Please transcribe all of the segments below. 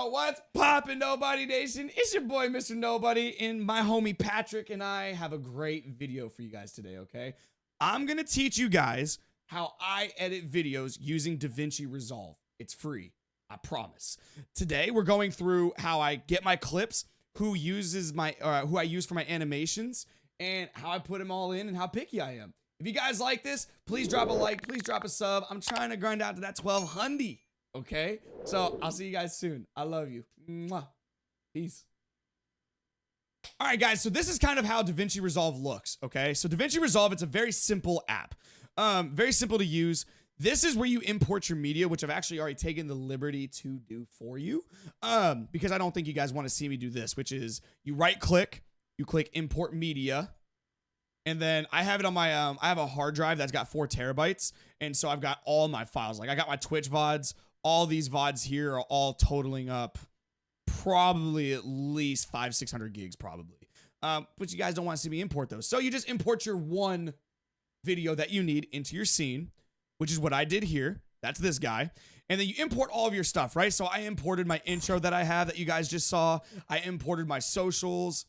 Yo, what's poppin', Nobody Nation? It's your boy, Mr. Nobody, and my homie Patrick and I have a great video for you guys today, okay? I'm gonna teach you guys how I edit videos using DaVinci Resolve. It's free, I promise. Today, we're going through how I get my clips, who I use for my animations, and how I put them all in and how picky I am. If you guys like this, please drop a like, please drop a sub. I'm trying to grind out to that 1200. Okay, so I'll see you guys soon. I love you. Mwah. Peace. All right, guys, so this is kind of how DaVinci Resolve looks, okay? So DaVinci Resolve, it's a very simple app. Very simple to use. This is where you import your media, which I've actually already taken the liberty to do for you, because I don't think you guys want to see me do this, which is you right-click, you click Import Media, and then I have it on my, I have a hard drive that's got 4 terabytes, and so I've got all my files. Like, I got my Twitch VODs. All these VODs here are all totaling up probably at least 500-600 gigs probably. But you guys don't want to see me import those. So you just import your one video that you need into your scene, which is what I did here. That's this guy. And then you import all of your stuff, right? So I imported my intro that I have that you guys just saw. I imported my socials.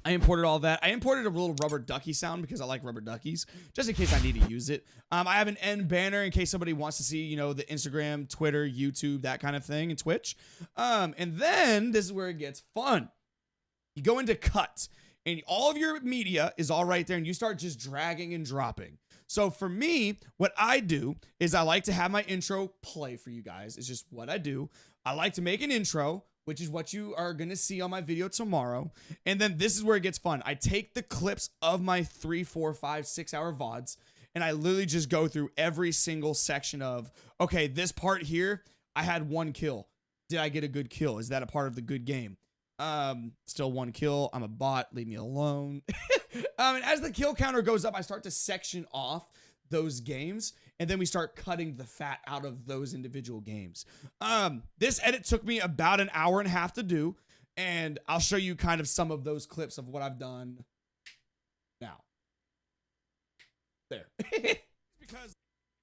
I imported all that. I imported a little rubber ducky sound because I like rubber duckies, just in case I need to use it. I have an end banner in case somebody wants to see, you know, the Instagram, Twitter, YouTube, that kind of thing, and Twitch. And then this is where it gets fun. You go into cut, and all of your media is all right there, and you start just dragging and dropping. So for me, what I do is I like to have my intro play for you guys. It's just what I do. I like to make an intro, which is what you are going to see on my video tomorrow. And then this is where it gets fun. I take the clips of my 3, 4, 5, 6 hour VODs, and I literally just go through every single section of, okay, this part here, I had 1 kill. Did I get a good kill? Is that a part of the good game? Still 1 kill. I'm a bot. Leave me alone. And as the kill counter goes up, I start to section off those games, and then we start cutting the fat out of those individual games. This edit took me about an hour and a half to do, and I'll show you kind of some of those clips of what I've done now. There. Because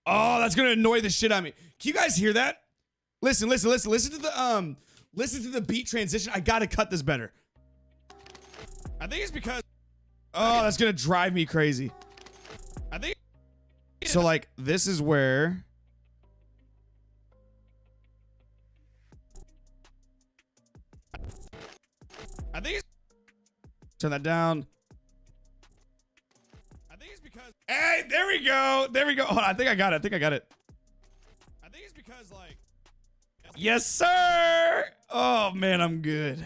oh, that's gonna annoy the shit out of me. Can you guys hear that? Listen to the beat transition. I gotta cut this better. I think it's because oh, that's gonna drive me crazy. I think so, like, this is where I think it's turn that down. I think it's because hey, there we go. There we go. Hold on, I think I got it. I think it's because, like, yes, sir. Oh man, I'm good.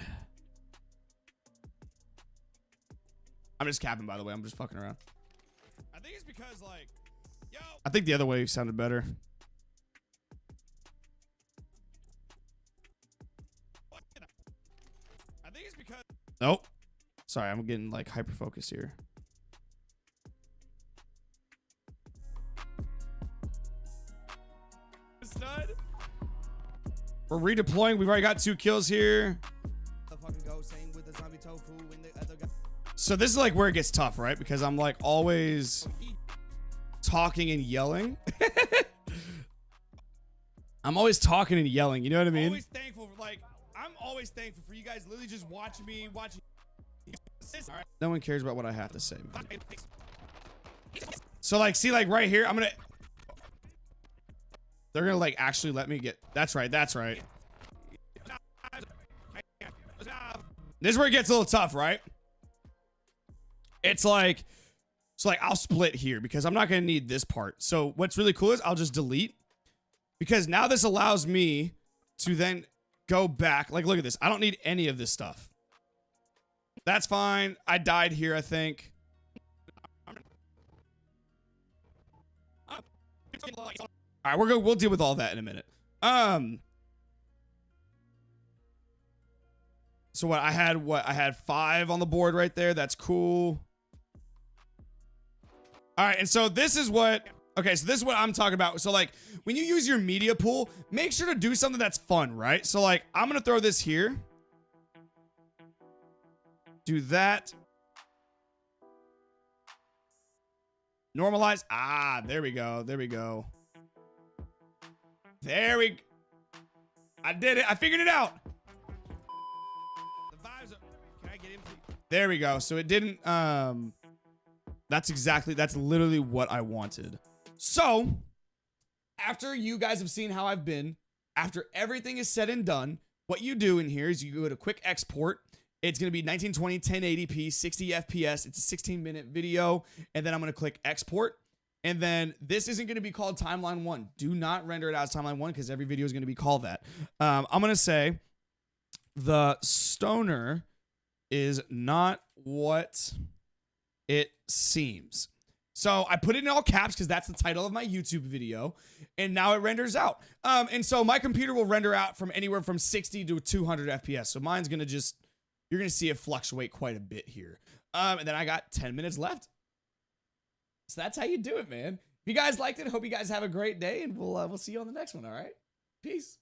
I'm just capping, by the way. I'm just fucking around. I think it's because, like, yo. I think the other way sounded better. I think it's because. Nope. Sorry, I'm getting like hyper focused here. Stud. We're redeploying. We've already got 2 kills here. So this is like where it gets tough, right? Because I'm like always talking and yelling. I'm always talking and yelling. You know what I mean? Always thankful for, like, I'm always thankful for you guys literally just watching me, No one cares about what I have to say, man. So, like, see, like right here, I'm gonna. They're gonna like actually let me get. That's right. That's right. This is where it gets a little tough, right? It's like, so like I'll split here because I'm not going to need this part. So what's really cool is I'll just delete, because now this allows me to then go back. Like, look at this. I don't need any of this stuff. That's fine. I died here, I think. All right, we'll deal with all that in a minute. So what I had 5 on the board right there. That's cool. All right, and so this is what, okay, so this is what I'm talking about. So like when you use your media pool, make sure to do something that's fun, right? So like I'm gonna throw this here. Do that. Normalize. Ah, there we go. There we go. I did it. I figured it out. There we go. So it didn't, that's literally what I wanted. So after you guys have seen how I've been, after everything is said and done, what you do in here is you go to quick export. It's going to be 1920, 1080p, 60 FPS. It's a 16-minute video. And then I'm going to click export. And then this isn't going to be called timeline 1. Do not render it as timeline 1 because every video is going to be called that. I'm going to say the stoner is not what it seems. So I put it in all caps because that's the title of my YouTube video. And now it renders out. And so my computer will render out from anywhere from 60 to 200 FPS. So mine's going to just, you're going to see it fluctuate quite a bit here. And then I got 10 minutes left. So that's how you do it, man. If you guys liked it, hope you guys have a great day, and we'll see you on the next one, all right? Peace.